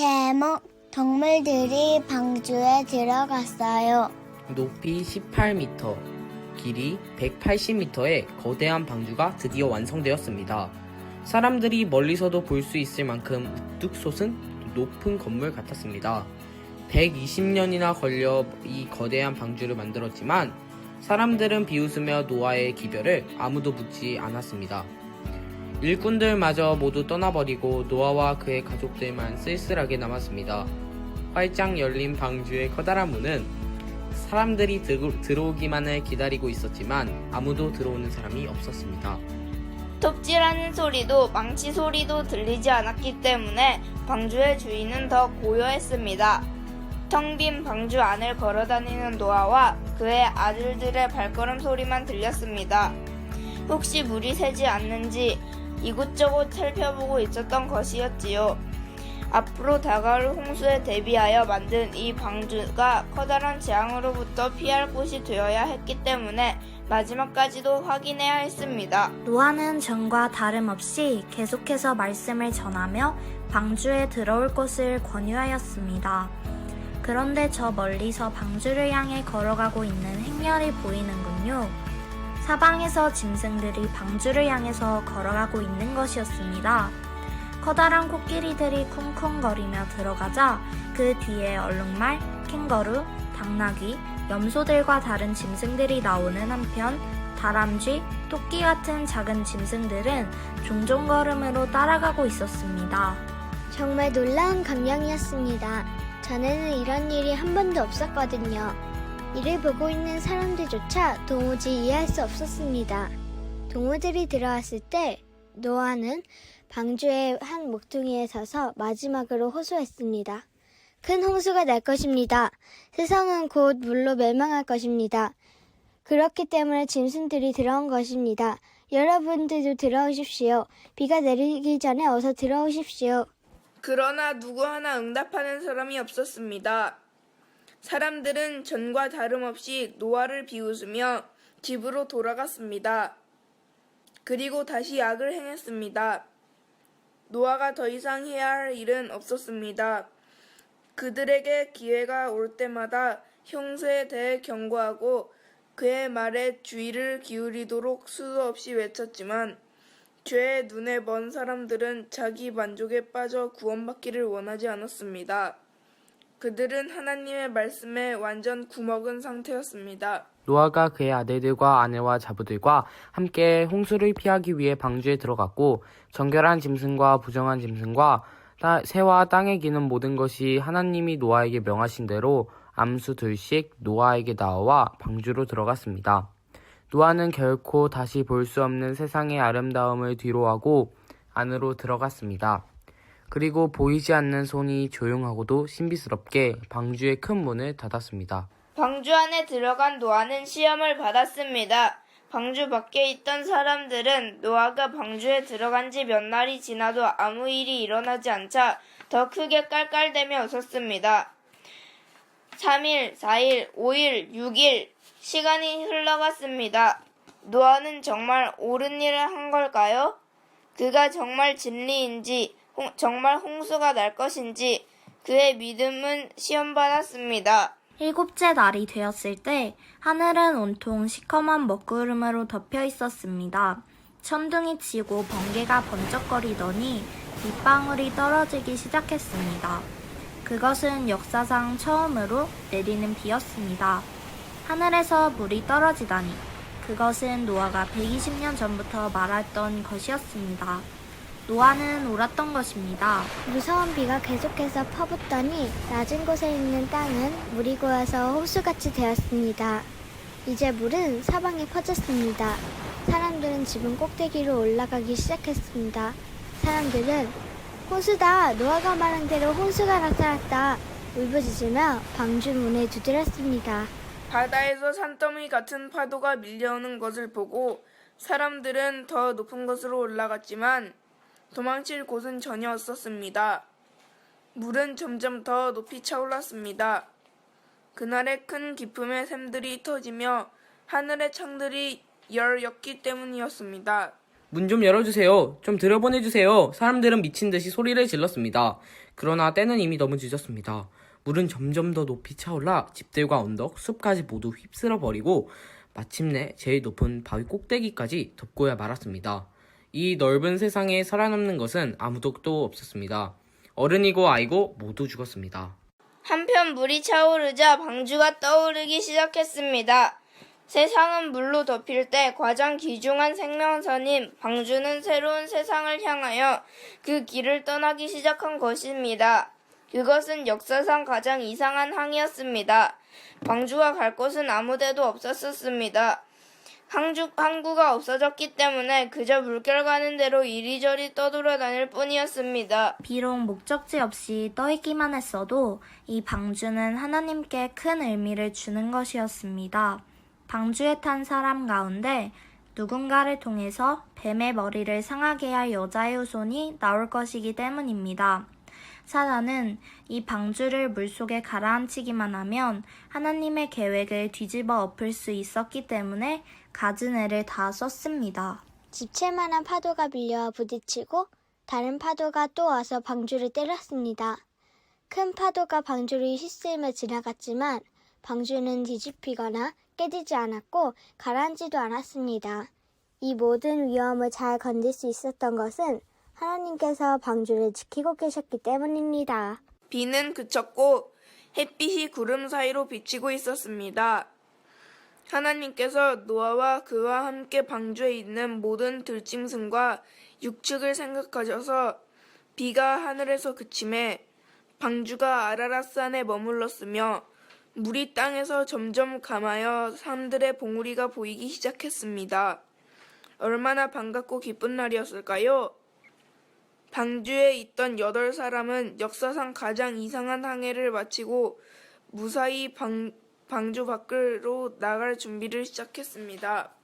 제목 동물들이 방주에 들어갔어요. 높이 18m, 길이 180m의 거대한 방주가 드디어 완성되었습니다. 사람들이 멀리서도 볼 수 있을 만큼 우뚝 솟은 높은 건물 같았습니다. 120년이나 걸려 이 거대한 방주를 만들었지만 사람들은 비웃으며 노아의 기별을 아무도 묻지 않았습니다. 일꾼들마저 모두 떠나버리고 노아와 그의 가족들만 쓸쓸하게 남았습니다. 활짝 열린 방주의 커다란 문은 사람들이 들어오기만을 기다리고 있었지만 아무도 들어오는 사람이 없었습니다. 톱질하는 소리도 망치 소리도 들리지 않았기 때문에 방주의 주인은 더 고요했습니다. 텅 빈 방주 안을 걸어다니는 노아와 그의 아들들의 발걸음 소리만 들렸습니다. 혹시 물이 새지 않는지 이곳저곳 살펴보고 있었던 것이었지요. 앞으로 다가올 홍수에 대비하여 만든 이 방주가 커다란 재앙으로부터 피할 곳이 되어야 했기 때문에 마지막까지도 확인해야 했습니다. 노아는 전과 다름없이 계속해서 말씀을 전하며 방주에 들어올 것을 권유하였습니다. 그런데 저 멀리서 방주를 향해 걸어가고 있는 행렬이 보이는군요. 사방에서 짐승들이 방주를 향해서 걸어가고 있는 것이었습니다. 커다란 코끼리들이 쿵쿵거리며 들어가자 그 뒤에 얼룩말, 캥거루, 당나귀, 염소들과 다른 짐승들이 나오는 한편 다람쥐, 토끼 같은 작은 짐승들은 종종 걸음으로 따라가고 있었습니다. 정말 놀라운 광경이었습니다. 전에는 이런 일이 한 번도 없었거든요. 이를 보고 있는 사람들조차 도무지 이해할 수 없었습니다. 동물들이 들어왔을 때 노아는 방주의 한 목퉁이에 서서 마지막으로 호소했습니다. 큰 홍수가 날 것입니다. 세상은 곧 물로 멸망할 것입니다. 그렇기 때문에 짐승들이 들어온 것입니다. 여러분들도 들어오십시오. 비가 내리기 전에 어서 들어오십시오. 그러나 누구 하나 응답하는 사람이 없었습니다. 사람들은 전과 다름없이 노아를 비웃으며 집으로 돌아갔습니다. 그리고 다시 악을 행했습니다. 노아가 더 이상 해야 할 일은 없었습니다. 그들에게 기회가 올 때마다 형세에 대해 경고하고 그의 말에 주의를 기울이도록 수도 없이 외쳤지만 죄의 눈에 먼 사람들은 자기 만족에 빠져 구원받기를 원하지 않았습니다. 그들은 하나님의 말씀에 완전 구먹은 상태였습니다. 노아가 그의 아들들과 아내와 자부들과 함께 홍수를 피하기 위해 방주에 들어갔고 정결한 짐승과 부정한 짐승과 새와 땅에 기는 모든 것이 하나님이 노아에게 명하신 대로 암수 둘씩 노아에게 나와 방주로 들어갔습니다. 노아는 결코 다시 볼 수 없는 세상의 아름다움을 뒤로하고 안으로 들어갔습니다. 그리고 보이지 않는 손이 조용하고도 신비스럽게 방주의 큰 문을 닫았습니다. 방주 안에 들어간 노아는 시험을 받았습니다. 방주 밖에 있던 사람들은 노아가 방주에 들어간 지 몇 날이 지나도 아무 일이 일어나지 않자 더 크게 깔깔대며 웃었습니다. 3일, 4일, 5일, 6일 시간이 흘러갔습니다. 노아는 정말 옳은 일을 한 걸까요? 그가 정말 진리인지 정말 홍수가 날 것인지 그의 믿음은 시험받았습니다. 7째 날이 되었을 때 하늘은 온통 시커먼 먹구름으로 덮여 있었습니다. 천둥이 치고 번개가 번쩍거리더니 빗방울이 떨어지기 시작했습니다. 그것은 역사상 처음으로 내리는 비였습니다. 하늘에서 물이 떨어지다니 그것은 노아가 120년 전부터 말했던 것이었습니다. 노아는 옳았던 것입니다. 무서운 비가 계속해서 퍼붓더니 낮은 곳에 있는 땅은 물이 고여서 호수같이 되었습니다. 이제 물은 사방에 퍼졌습니다. 사람들은 지붕 꼭대기로 올라가기 시작했습니다. 사람들은 홍수다! 노아가 말한 대로 홍수가 나타났다! 울부짖으며 방주 문을 두드렸습니다. 바다에서 산더미 같은 파도가 밀려오는 것을 보고 사람들은 더 높은 곳으로 올라갔지만 도망칠 곳은 전혀 없었습니다. 물은 점점 더 높이 차올랐습니다. 그날의 큰 기쁨의 샘들이 터지며 하늘의 창들이 열렸기 때문이었습니다. 문 좀 열어주세요. 좀 들여보내주세요. 사람들은 미친 듯이 소리를 질렀습니다. 그러나 때는 이미 너무 늦었습니다. 물은 점점 더 높이 차올라 집들과 언덕, 숲까지 모두 휩쓸어 버리고 마침내 제일 높은 바위 꼭대기까지 덮고야 말았습니다. 이 넓은 세상에 살아남는 것은 아무도 또 없었습니다. 어른이고 아이고 모두 죽었습니다. 한편 물이 차오르자 방주가 떠오르기 시작했습니다. 세상은 물로 덮일 때 가장 귀중한 생명선인 방주는 새로운 세상을 향하여 그 길을 떠나기 시작한 것입니다. 그것은 역사상 가장 이상한 항이었습니다. 방주가 갈 곳은 아무 데도 없었습니다. 항구가 없어졌기 때문에 그저 물결 가는 대로 이리저리 떠돌아다닐 뿐이었습니다. 비록 목적지 없이 떠있기만 했어도 이 방주는 하나님께 큰 의미를 주는 것이었습니다. 방주에 탄 사람 가운데 누군가를 통해서 뱀의 머리를 상하게 할 여자의 후손이 나올 것이기 때문입니다. 사단은 이 방주를 물속에 가라앉히기만 하면 하나님의 계획을 뒤집어 엎을 수 있었기 때문에 갖은 애를 다 썼습니다. 집채만한 파도가 밀려와 부딪히고 다른 파도가 또 와서 방주를 때렸습니다. 큰 파도가 방주를 휩쓸며 지나갔지만 방주는 뒤집히거나 깨지지 않았고 가라앉지도 않았습니다. 이 모든 위험을 잘 건질 수 있었던 것은 하나님께서 방주를 지키고 계셨기 때문입니다. 비는 그쳤고 햇빛이 구름 사이로 비치고 있었습니다. 하나님께서 노아와 그와 함께 방주에 있는 모든 들짐승과 육축을 생각하셔서 비가 하늘에서 그침에 방주가 아라랏산에 머물렀으며 물이 땅에서 점점 감하여 사람들의 봉우리가 보이기 시작했습니다. 얼마나 반갑고 기쁜 날이었을까요? 방주에 있던 8사람은 역사상 가장 이상한 항해를 마치고 무사히 방주 밖으로 나갈 준비를 시작했습니다.